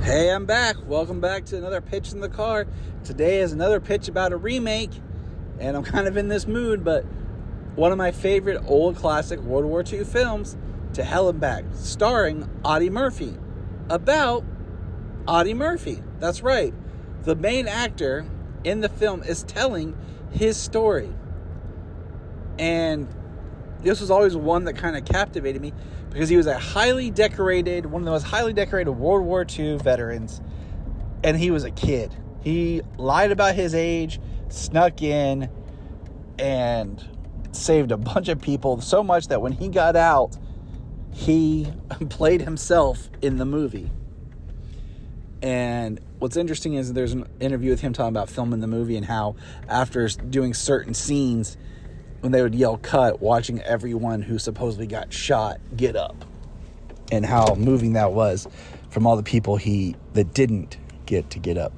Hey, I'm back. Welcome back to another pitch in the car. Today is another pitch about a remake, and I'm kind of in this mood, but one of my favorite old classic World War II films, ToHell and Back, starring Audie Murphy. About Audie Murphy. That's right. The main actor in the film is telling his story. And this was always one that kind of captivated me because he was one of the most highly decorated World War II veterans, and he was a kid. He lied about his age, snuck in, and saved a bunch of people so much that when he got out, he played himself in the movie. And what's interesting is there's an interview with him talking about filming the movie and how after doing certain scenes, when they would yell cut, watching everyone who supposedly got shot get up, and how moving that was from all the people that didn't get up.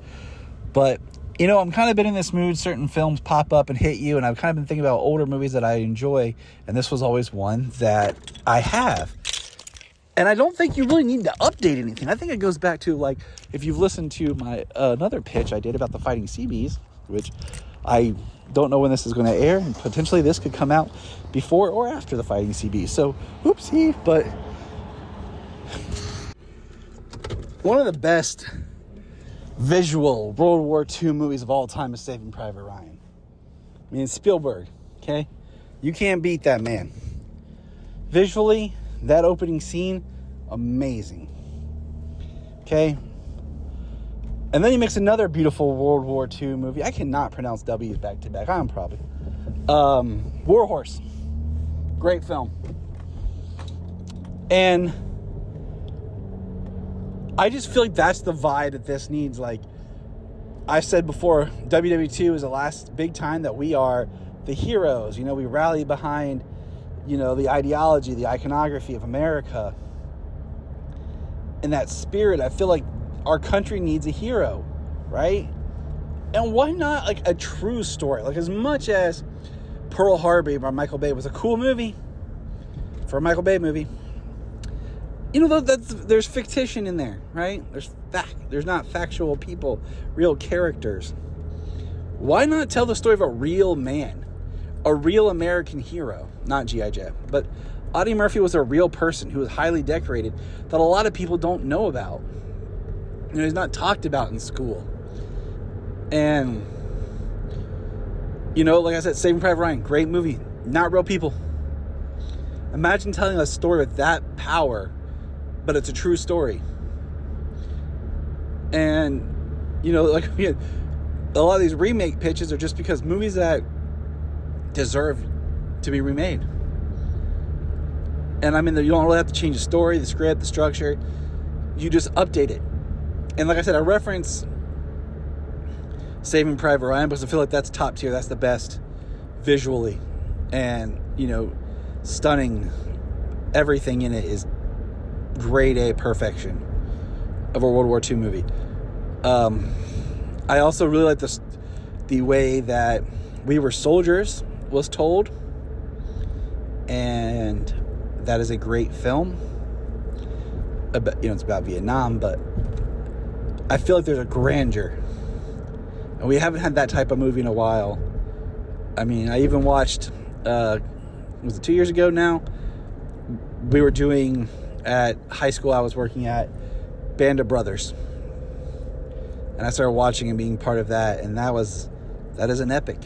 But I'm kind of been in this mood. Certain films pop up and hit you, and I've kind of been thinking about older movies that I enjoy, and this was always one that I have. And I don't think you really need to update anything. I think it goes back to, like, if you've listened to my another pitch I did about the Fighting Seabees, which I don't know when this is going to air, and potentially this could come out before or after the Fighting Seabees. So, oopsie, but one of the best visual World War II movies of all time is Saving Private Ryan. I mean, it's Spielberg, okay? You can't beat that man. Visually, that opening scene, amazing. Okay? And then he makes another beautiful World War II movie. I cannot pronounce W's back to back. I'm probably. War Horse. Great film. And I just feel like that's the vibe that this needs. Like I said before, WW2 is the last big time that we are the heroes. We rally behind, the ideology, the iconography of America. In that spirit, I feel like our country needs a hero, right? And why not like a true story? Like, as much as Pearl Harbor by Michael Bay was a cool movie for a Michael Bay movie, there's fictition in there, right? There's not factual people, real characters. Why not tell the story of a real man, a real American hero? Not G.I. Joe, but Audie Murphy was a real person who was highly decorated that a lot of people don't know about. He's not talked about in school. And, like I said, Saving Private Ryan, great movie. Not real people. Imagine telling a story with that power, but it's a true story. And, a lot of these remake pitches are just because movies that deserve to be remade. And you don't really have to change the story, the script, the structure. You just update it. And like I said, I reference Saving Private Ryan because I feel like that's top tier. That's the best visually. And, stunning. Everything in it is grade A perfection of a World War II movie. I also really like the way that We Were Soldiers was told. And that is a great film. It's about Vietnam, but I feel like there's a grandeur. And we haven't had that type of movie in a while. I even watched, was it 2 years ago now? We were doing, at high school I was working at, Band of Brothers. And I started watching and being part of that. And that is an epic.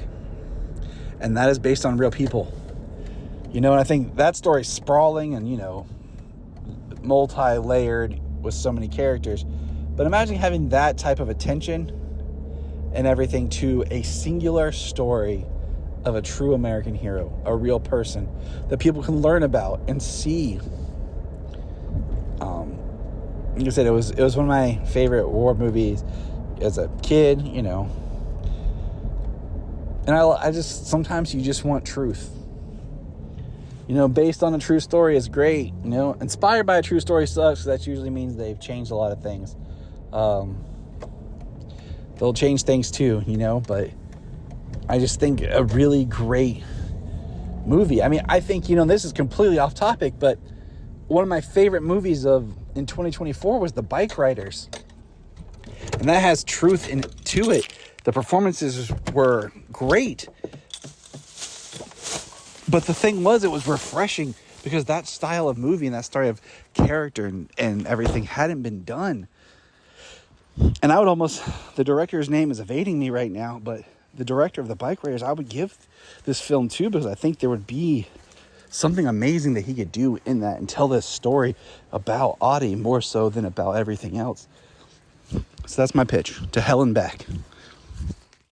And that is based on real people. And I think that story's sprawling and, multi-layered with so many characters. But imagine having that type of attention and everything to a singular story of a true American hero, a real person that people can learn about and see. Like I said, it was one of my favorite war movies as a kid, And I just, sometimes you just want truth. Based on a true story is great. Inspired by a true story sucks. That usually means they've changed a lot of things. They'll change things too, but I just think a really great movie. I think, this is completely off topic, but one of my favorite movies in 2024 was The Bike Riders. And that has truth to it. The performances were great. But the thing was, it was refreshing because that style of movie and that style of character and everything hadn't been done. And I would almost, the director's name is evading me right now, but the director of the Bike Raiders, I would give this film to, because I think there would be something amazing that he could do in that and tell this story about Audie more so than about everything else. So that's my pitch, to hell and back.